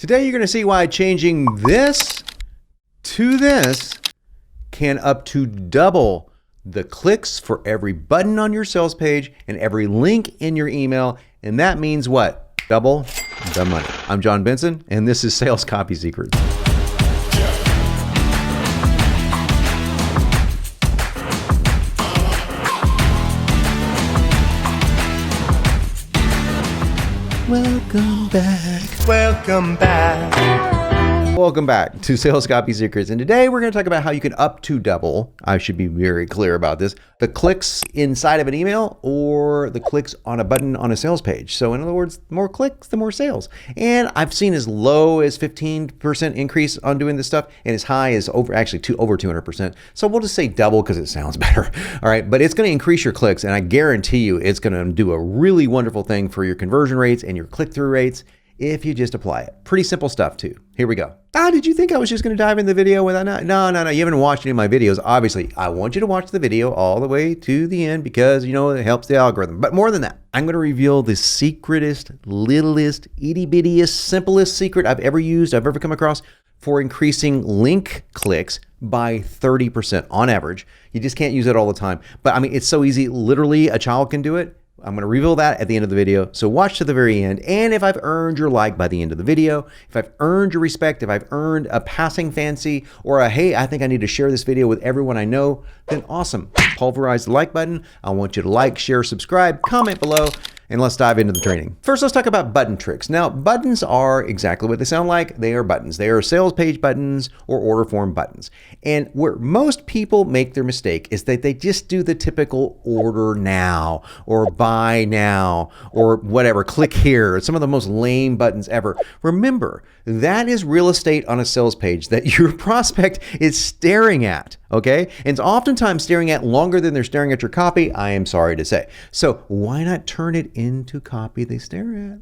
Today you're going to see why changing this to this can up to double the clicks for every button on your sales page and every link in your email. And that means what? Double the money. I'm John Benson, and this is Sales Copy Secrets. Welcome back. Welcome back. Welcome back to Sales Copy Secrets. And today we're going to talk about how you can up to double, I should be very clear about this, the clicks inside of an email or the clicks on a button on a sales page. So in other words, the more clicks, the more sales. And I've seen as low as 15% increase on doing this stuff and as high as over 200%. So we'll just say double because it sounds better. All right. But it's going to increase your clicks. And I guarantee you it's going to do a really wonderful thing for your conversion rates and your click-through rates if you just apply it. Pretty simple stuff too. Here we go. Did you think I was just going to dive in the video without that? No. You haven't watched any of my videos. Obviously, I want you to watch the video all the way to the end because, you know, it helps the algorithm. But more than that, I'm going to reveal the secretest, littlest, itty-bittiest, simplest secret I've ever come across for increasing link clicks by 30% on average. You just can't use it all the time. But I mean, it's so easy. Literally, a child can do it. I'm going to reveal that at the end of the video. So watch to the very end. And if I've earned your like by the end of the video, if I've earned your respect, if I've earned a passing fancy or a, hey, I think I need to share this video with everyone I know, then awesome. Pulverize the like button. I want you to like, share, subscribe, comment below, and let's dive into the training. First, let's talk about button tricks. Now, buttons are exactly what they sound like. They are buttons. They are sales page buttons or order form buttons. And where most people make their mistake is that they just do the typical order now or buy now or whatever, click here, some of the most lame buttons ever. Remember, that is real estate on a sales page that your prospect is staring at, okay? And it's oftentimes staring at longer than they're staring at your copy, I am sorry to say. So why not turn it into copy they stare at?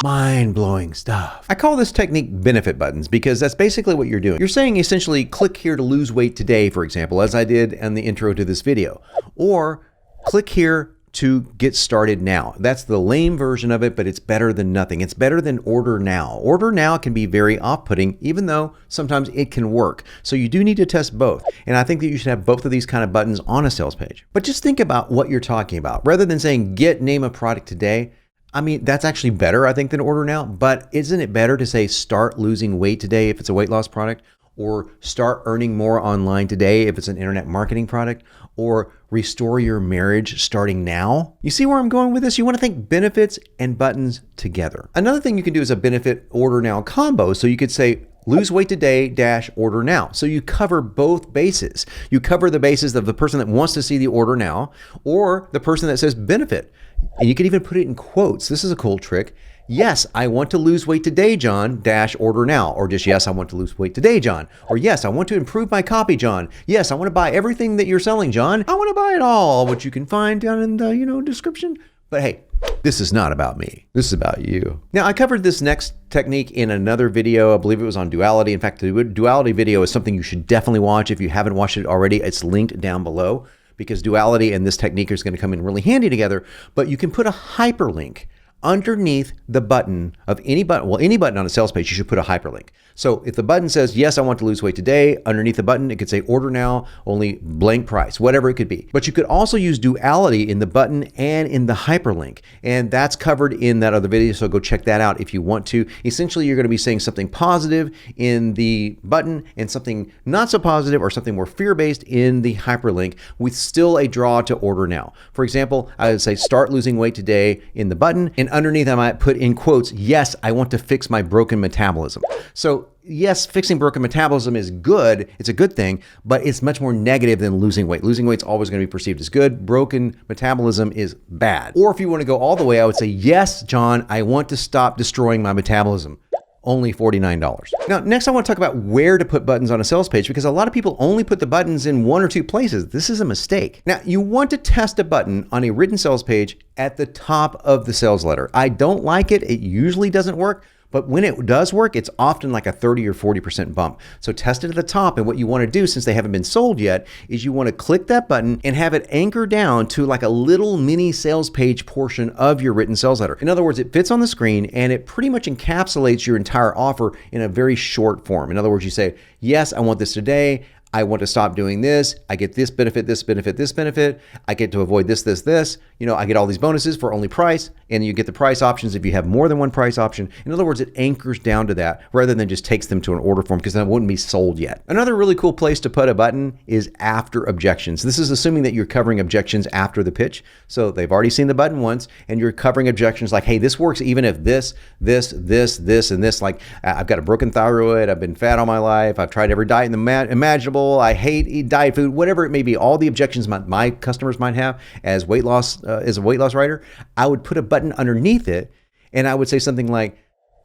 Mind-blowing stuff. I call this technique benefit buttons because that's basically what you're doing. You're saying essentially click here to lose weight today, for example, as I did in the intro to this video, or click here to get started now. That's the lame version of it, but it's better than nothing. It's better than order now. Order now can be very off-putting, even though sometimes it can work. So you do need to test both. And I think that you should have both of these kind of buttons on a sales page. But just think about what you're talking about. Rather than saying get name of product today, I mean, that's actually better, I think, than order now. But isn't it better to say start losing weight today if it's a weight loss product? Or start earning more online today if it's an internet marketing product? Or restore your marriage starting now? You see where I'm going with this? You want to think benefits and buttons together. Another thing you can do is a benefit order now combo. So you could say lose weight today dash order now. So you cover both bases. You cover the bases of the person that wants to see the order now or the person that says benefit. And you can even put it in quotes. This is a cool trick. Yes, I want to lose weight today, John, dash order now. Or just, yes, I want to lose weight today, John. Or yes, I want to improve my copy, John. Yes, I want to buy everything that you're selling, John. I want to buy it all, which you can find down in the, description. But hey, this is not about me. This is about you. Now, I covered this next technique in another video. I believe it was on duality. In fact, the duality video is something you should definitely watch. If you haven't watched it already, it's linked down below because duality and this technique is going to come in really handy together. But you can put a hyperlink underneath the button of any button on a sales page, you should put a hyperlink. So if the button says, yes, I want to lose weight today, underneath the button, it could say order now, only blank price, whatever it could be. But you could also use duality in the button and in the hyperlink. And that's covered in that other video. So go check that out if you want to. Essentially, you're going to be saying something positive in the button and something not so positive or something more fear-based in the hyperlink with still a draw to order now. For example, I would say start losing weight today in the button. And underneath, I might put in quotes, yes, I want to fix my broken metabolism. So yes, fixing broken metabolism is good. It's a good thing, but it's much more negative than losing weight. Losing weight is always going to be perceived as good. Broken metabolism is bad. Or if you want to go all the way, I would say, yes, John, I want to stop destroying my metabolism. Only $49. Now, next I want to talk about where to put buttons on a sales page because a lot of people only put the buttons in one or two places. This is a mistake. Now, you want to test a button on a written sales page at the top of the sales letter. I don't like it. It usually doesn't work, But when it does work, it's often like a 30 or 40% bump. So test it at the top. And what you want to do, since they haven't been sold yet, is you want to click that button and have it anchor down to like a little mini sales page portion of your written sales letter. In other words, it fits on the screen and it pretty much encapsulates your entire offer in a very short form. In other words, you say, yes, I want this today. I want to stop doing this. I get this benefit, this benefit, this benefit. I get to avoid this, this, this. You know, I get all these bonuses for only price, and you get the price options if you have more than one price option. In other words, it anchors down to that rather than just takes them to an order form, because then it wouldn't be sold yet. Another really cool place to put a button is after objections. This is assuming that you're covering objections after the pitch. So they've already seen the button once and you're covering objections like, hey, this works even if this, and this, like I've got a broken thyroid, I've been fat all my life, I've tried every diet imaginable, I hate diet food, whatever it may be, all the objections my customers might have as weight loss, as a weight loss writer, I would put a button underneath it and I would say something like,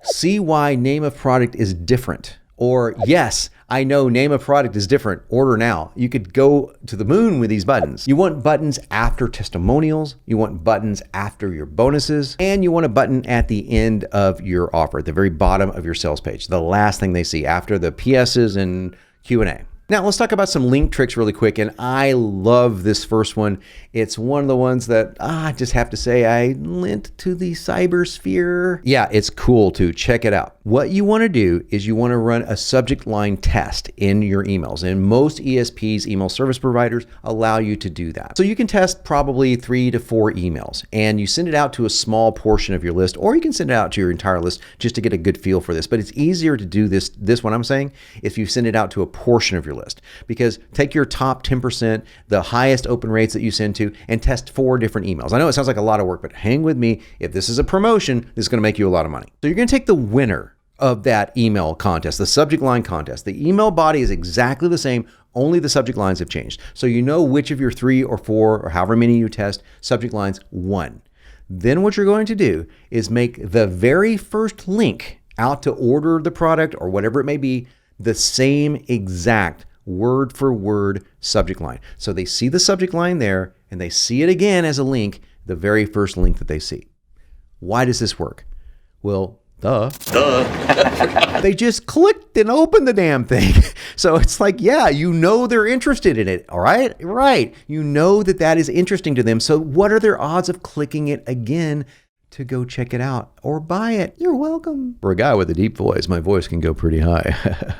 see why name of product is different. Or yes, I know name of product is different, order now. You could go to the moon with these buttons. You want buttons after testimonials, you want buttons after your bonuses, and you want a button at the end of your offer, at the very bottom of your sales page, the last thing they see after the PSs and Q&A. Now let's talk about some link tricks really quick, and I love this first one. It's one of the ones that I just have to say I lent to the cybersphere. Yeah, it's cool too. Check it out. What you want to do is you want to run a subject line test in your emails, and most ESPs, email service providers, allow you to do that. So you can test probably 3 to 4 emails, and you send it out to a small portion of your list, or you can send it out to your entire list just to get a good feel for this. But it's easier to do this one I'm saying, if you send it out to a portion of your list, because take your top 10%, the highest open rates that you send to, and test 4 different emails. I know it sounds like a lot of work, but hang with me. If this is a promotion, this is going to make you a lot of money. So you're going to take the winner of that email contest, the subject line contest. The email body is exactly the same, only the subject lines have changed. So you know which of your 3 or 4 or however many you test subject lines won. Then what you're going to do is make the very first link out to order the product or whatever it may be the same exact word for word subject line. So they see the subject line there and they see it again as a link, the very first link that they see. Why does this work? Well, duh. They just clicked and opened the damn thing. So it's like, yeah, you know they're interested in it, all right? Right. You know that is interesting to them. So what are their odds of clicking it again to go check it out or buy it? You're welcome. For a guy with a deep voice, my voice can go pretty high.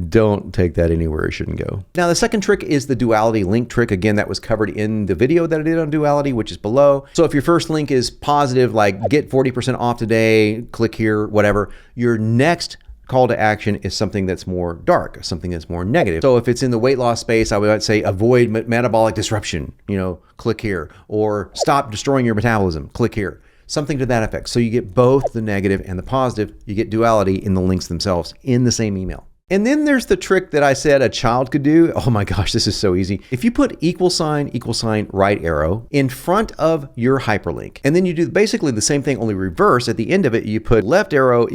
Don't take that anywhere it shouldn't go. Now, the second trick is the duality link trick. Again, that was covered in the video that I did on duality, which is below. So if your first link is positive, like get 40% off today, click here, whatever, your next call to action is something that's more dark, something that's more negative. So if it's in the weight loss space, I would say avoid metabolic disruption, click here, or stop destroying your metabolism, click here. Something to that effect. So you get both the negative and the positive. You get duality in the links themselves in the same email. And then there's the trick that I said a child could do. Oh my gosh, this is so easy. If you put =, right arrow in front of your hyperlink, and then you do basically the same thing, only reverse. At the end of it, you put left arrow, =,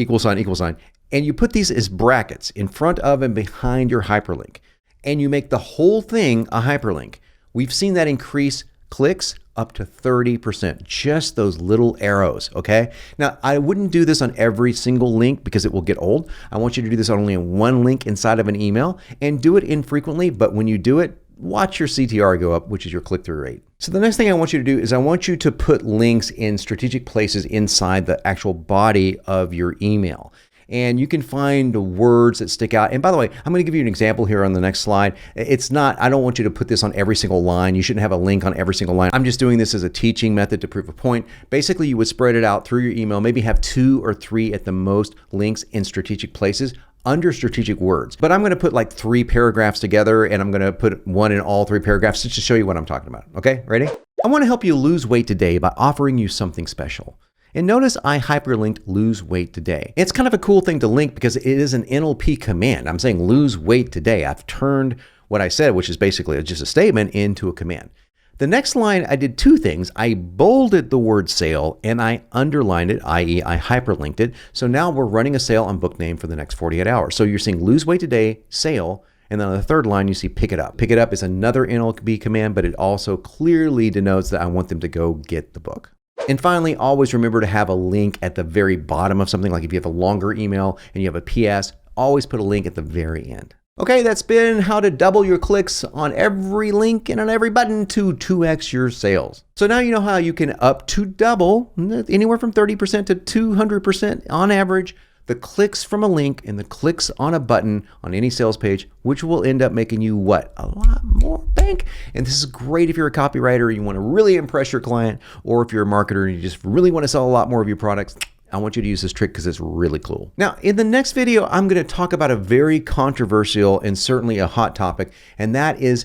and you put these as brackets in front of and behind your hyperlink. And you make the whole thing a hyperlink. We've seen that increase clicks up to 30%, just those little arrows, okay? Now, I wouldn't do this on every single link because it will get old. I want you to do this on only one link inside of an email and do it infrequently, but when you do it, watch your CTR go up, which is your click-through rate. So the next thing I want you to do is I want you to put links in strategic places inside the actual body of your email. And you can find words that stick out. And by the way, I'm going to give you an example here on the next slide. I don't want you to put this on every single line. You shouldn't have a link on every single line. I'm just doing this as a teaching method to prove a point. Basically, you would spread it out through your email, maybe have 2 or 3 at the most links in strategic places under strategic words. But I'm going to put like 3 paragraphs together, and I'm going to put one in all 3 paragraphs just to show you what I'm talking about. Okay, ready? I want to help you lose weight today by offering you something special. And notice I hyperlinked lose weight today. It's kind of a cool thing to link because it is an NLP command. I'm saying lose weight today. I've turned what I said, which is basically just a statement, into a command. The next line, I did 2 things. I bolded the word sale and I underlined it, i.e. I hyperlinked it. So now we're running a sale on book name for the next 48 hours. So you're seeing lose weight today, sale, and then on the third line, you see pick it up. Pick it up is another NLP command, but it also clearly denotes that I want them to go get the book. And finally, always remember to have a link at the very bottom of something. Like if you have a longer email and you have a PS, always put a link at the very end. Okay, that's been how to double your clicks on every link and on every button to 2x your sales. So now you know how you can up to double, anywhere from 30% to 200% on average, the clicks from a link and the clicks on a button on any sales page, which will end up making you what? A lot more bank. And this is great if you're a copywriter and you want to really impress your client, or if you're a marketer and you just really want to sell a lot more of your products. I want you to use this trick because it's really cool. Now, in the next video, I'm going to talk about a very controversial and certainly a hot topic, and that is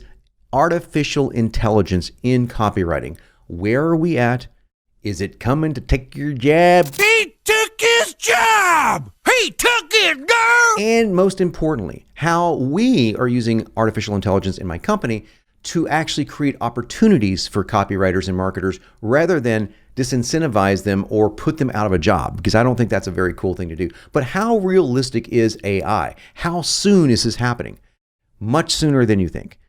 artificial intelligence in copywriting. Where are we at? Is it coming to take your job? He took his job! He took it, girl! And most importantly, how we are using artificial intelligence in my company to actually create opportunities for copywriters and marketers rather than disincentivize them or put them out of a job, because I don't think that's a very cool thing to do. But how realistic is AI? How soon is this happening? Much sooner than you think.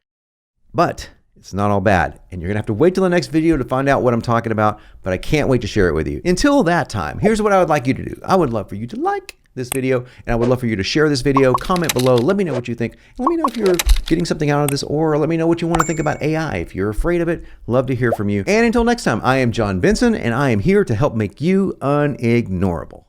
But it's not all bad, and you're gonna have to wait till the next video to find out what I'm talking about, but I can't wait to share it with you. Until that time, here's what I would like you to do. I would love for you to like this video, and I would love for you to share this video, comment below, let me know what you think. Let me know if you're getting something out of this, or let me know what you want to think about AI. If you're afraid of it, love to hear from you. And until next time, I am John Benson, and I am here to help make you unignorable.